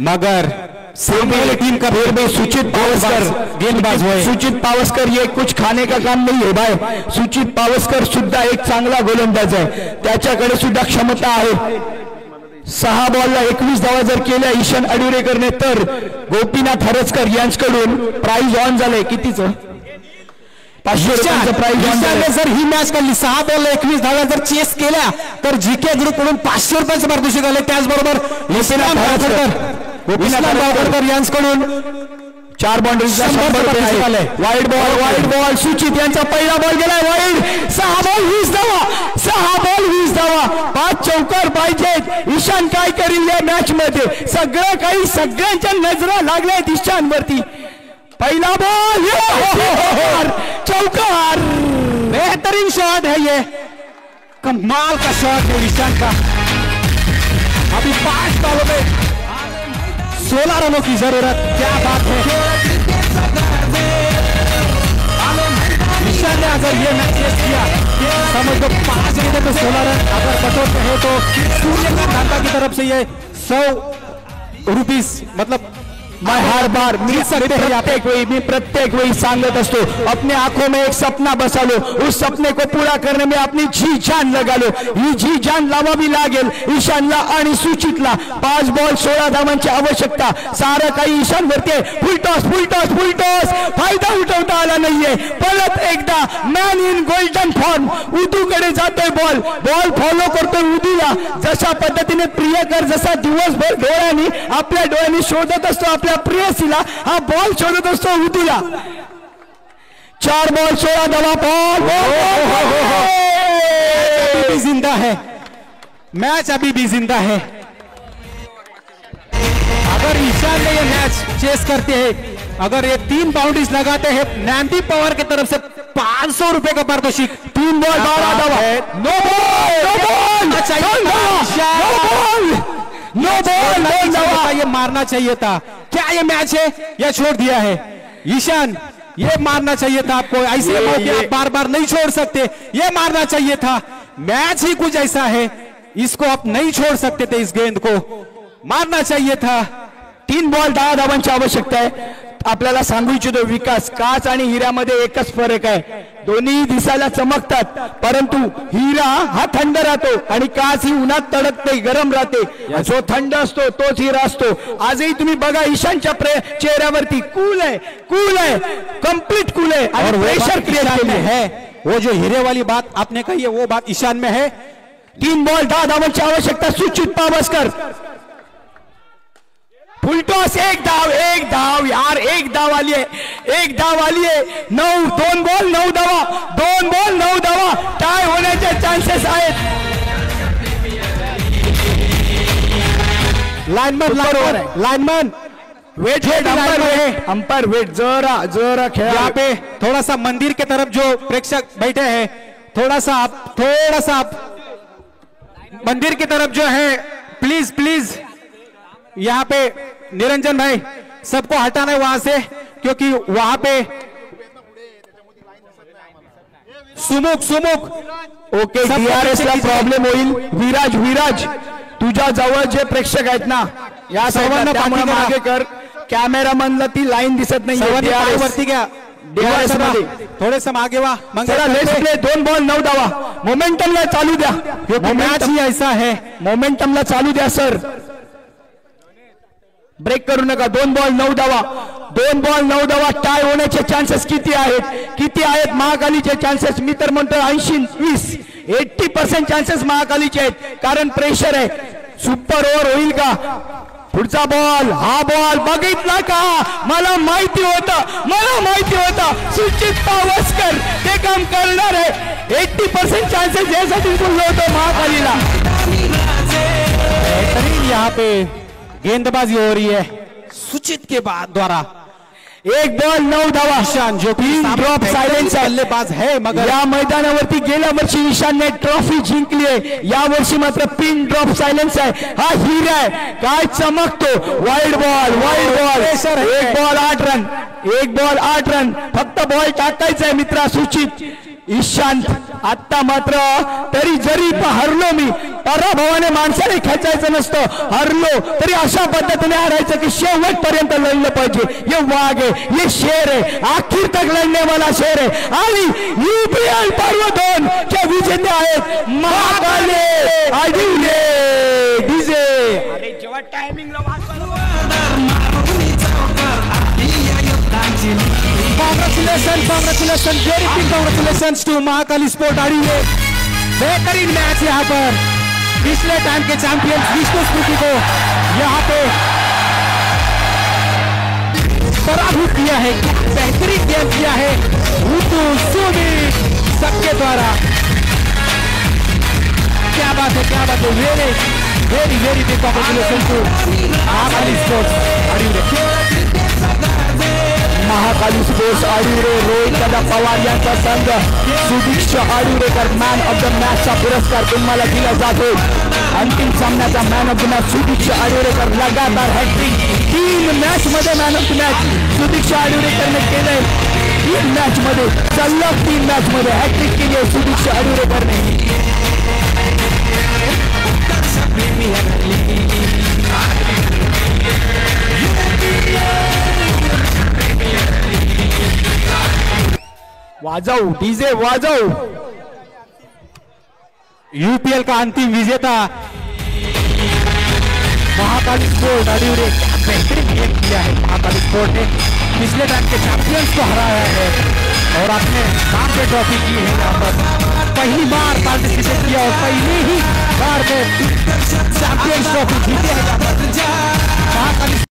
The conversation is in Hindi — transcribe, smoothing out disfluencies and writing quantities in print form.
मगर सामने टीम का फिर भी सुचित पावसकर गेंदबाज हुए। सुचित पावसकर ये कुछ खाने का काम नहीं है भाई, सुचित पावसकर सुद्धा एक चांगला गोलंदाज आहे, त्याच्याकडे सुद्धा क्षमता आहे। 6 बॉलला 21 धावा जर केल्या ईशान अडुरेकरने तर गोपीनाथ हरसकर यांच्याकडून प्राइज ऑन झाले कितीचं 500 रुपयांचं प्राइज ऑन झाले। जर ही मॅच काढली 6 बॉलला 21 धावा जर चेस केल्या तर जीके ग्रुप कडून 500 रुपयांचं पारितोषिक आले। त्याचबरोबर गोपीनाथ हरसकर यांच्याकडून 4 बाउंड्रीजला 100 रुपये आले। वाईड बॉल सुचित यांचा पहिला बॉल गेलाय वाईड। 6 बॉल 20 धावा, 6 बॉल 20 धावा, 5 चौकार पाहिजेत। ईशान काय करील या मॅच मध्ये, सगळं काही सगळ्यांच्या नजरा लागल्यात ईशान वरती। पहला बॉल चौकार, बेहतरीन शॉट है ये, कमाल का शॉट है ईशान का। अभी 5 बॉलों में 16 रनों की जरूरत, क्या बात है। ईशान ने अगर ये मैच किया समझ लो 5 गेंदों पे 16 रन अगर बटोरते हैं तो सूर्यकांत धांधा की तरफ से ये 100 रुपीस मतलब मैं हर बार प्रत्येक वही सांगत असतो, अपने आंखों में एक सपना बसा लो, उस सपने को पूरा करने में अपनी जी जान लगा लो। ही जी जान लावावी लागेल ईशानला आणि सुचितला। 5 बॉल 16 धावांची आवश्यकता, सारं काही ईशान वरती। फुल टॉस फायदा उठवता आला नाहीये। परत एकदा मॅन इन गोल्डन फॉर्म उदूकडे जातोय बॉल फॉलो करतोय उदूला। जशा पद्धतीने प्रियकर जसा दिवसभर डोळ्यांनी आपल्या डोळ्यांनी शोधत असतो आपल्या प्रेयसीला, हा बॉल शोधत असतो उदूला। 4 बॉल 16 धावा, बॉल भी जिंदा है, मैच अभी भी जिंदा है। अगर ईशान ने ये मैच चेस करते हैं, अगर ये 3 बाउंड्रीज लगाते हैं नैंदी पवार की तरफ से 500 रुपए का पारितोषिक। 3 बॉल 12 धावा, नो बॉल ये मारना चाहिए था। क्या ये मैच है या छोड़ दिया है ईशान, ये मारना चाहिए था आपको। ऐसे मौके आप बार बार नहीं छोड़ सकते, ये मारना चाहिए था। मैच ही कुछ ऐसा है, इसको आप नहीं छोड़ सकते थे, इस गेंद को मारना चाहिए था। 3 बॉल 10 धावांची आवश्यकता आहे। आपल्याला सांगू इच्छितो विकास, काच आणि हिऱ्यामध्ये एकच फरक आहे, दोन्ही दिसायला चमकतात परंतु हिरा हा थंड राहतो आणि काच ही उन्हात तडकते गरम राहते। जो थंड असतो तोच हिरा असतो। आजही तुम्ही बघा ईशानच्या चेहऱ्यावरती कूल है कंप्लीट कूल है और प्रेशर क्रिएट है। वो जो हीरे वाली बात आपने कही है वो बात ईशान में है। 3 बॉल 10 धावांची आवश्यकता। सुचित पावसकर फुल टॉस, एक धाव यार, एक धाव आली है 9 2 बॉल 9 धावा, 2 बॉल 9 धावा, टाय होण्याचे चान्सेस आहेत। लाइनमैन वेट अंपायर वेट, जरा खेल। यहाँ पे थोड़ा सा मंदिर के तरफ जो प्रेक्षक बैठे हैं, थोड़ा सा आप मंदिर की तरफ जो है प्लीज यहाँ पे निरंजन भाई सबको हटाना है वहां से, क्योंकि वहां पे सुमुख ओके डीआरएस ला प्रॉब्लेम होईल। विराज तुझ्या जवळ जे प्रेक्षक आहेत ना या सर्वांना मागे कर, कॅमेरामॅनला ती लाईन दिसत नाही वरती घ्या। डीआरएस मध्ये थोडेसे मागे वा, मग लेट्स प्ले। 2 बॉल 9 धावा, मोमेंटमला चालू द्या, मॅच ही ऐसा है, मोमेंटमला चालू द्या सर, ब्रेक करू नका। 2 बॉल 9 धावा, 2 बॉल 9 धावा, टाय होण्याचे चान्सेस किती आहेत महाकालीचे चान्सेस मी तर म्हणतो 80% चान्सेस महाकालीचे आहेत, कारण प्रेशर आहे। सुपर ओव्हर होईल का? पुढचा बॉल, हा बॉल बघितला का? मला माहिती होतं सुचित पावसकर ते काम करणार आहे। 80% चान्सेस यासाठी बोललो होतो महाकालीला। यहाँ पे गेंदबाजी हो रही है सुचित के बाद द्वारा। 1 बॉल 9 धावा, ईशान जो 3 ड्रॉप सायलेन्स बल्लेबाज है, मगर या मैदानावरती गेल्या वर्षी ईशानने ट्रॉफी जिंकली आहे, या वर्षी मात्र 3 ड्रॉप सायलेन्स आहे। हा हिरा आहे, काय चमकतो। वाईड बॉल 1 बॉल 8 रन फक्त बॉल टाकायचा आहे मित्रा सुचित। ईशान आता मात्र तरी जरी हरलो मी पराभवाने माणसाने खेचायचं नसतं, हरलो तरी अशा पद्धतीने हारायचं की शेवटपर्यंत लढलं पाहिजे. ये वाघ आहे, ये शेर आहे, आखिर तक लढणे वाला शेर आहे. आणि UPL पर्व 2 चे विजेते आहेत महाकाली आडिवरे डीजे. अरे जेव्हा टायमिंगला congratulation very big congratulation to Mahakali sport Adivare. बेहतरीन मैच यहाँ पर पिछले टाइम के चैंपियंस विष्णु स्मृति को यहाँ पे पराभूत किया है. बेहतरीन गेम किया है ऋतु सुमित सबके द्वारा. क्या बात है, क्या बात है. Very very very big congratulation to Mahakali sports Adivare. Mahakali sports Adivare Rohit Dada Pawar यांचा संघ Sudiksha Adivarekar man of the मॅचचा पुरस्कार तुम्हाला दिला जातो. अंतिम सामन्याचा man of the match Sudiksha Adivarekar. लगातार हॅट्रिक 3 मॅच मध्ये man of the match Sudiksha आडिवरेकरने केलंय. 3 मॅच मध्ये सलग 3 मॅच मध्ये हॅट्रिक केली आहे सुदीक्षा आडिवरेकरने. वाजव डीजे वाजव. UPL का अंतिम विजेता महाकाली स्पोर्ट आडिवरे. बेहतरीन गेम किया है महाकाली स्पोर्ट ने. पिछले टाइम के चैंपियंस को हराया है और अपने नाम से ट्रॉफी की है. यहाँ पर पहली बार पार्टिसिपेट किया और पहली ही बार में चैंपियंस ट्रॉफी जीते हैं महाकाली.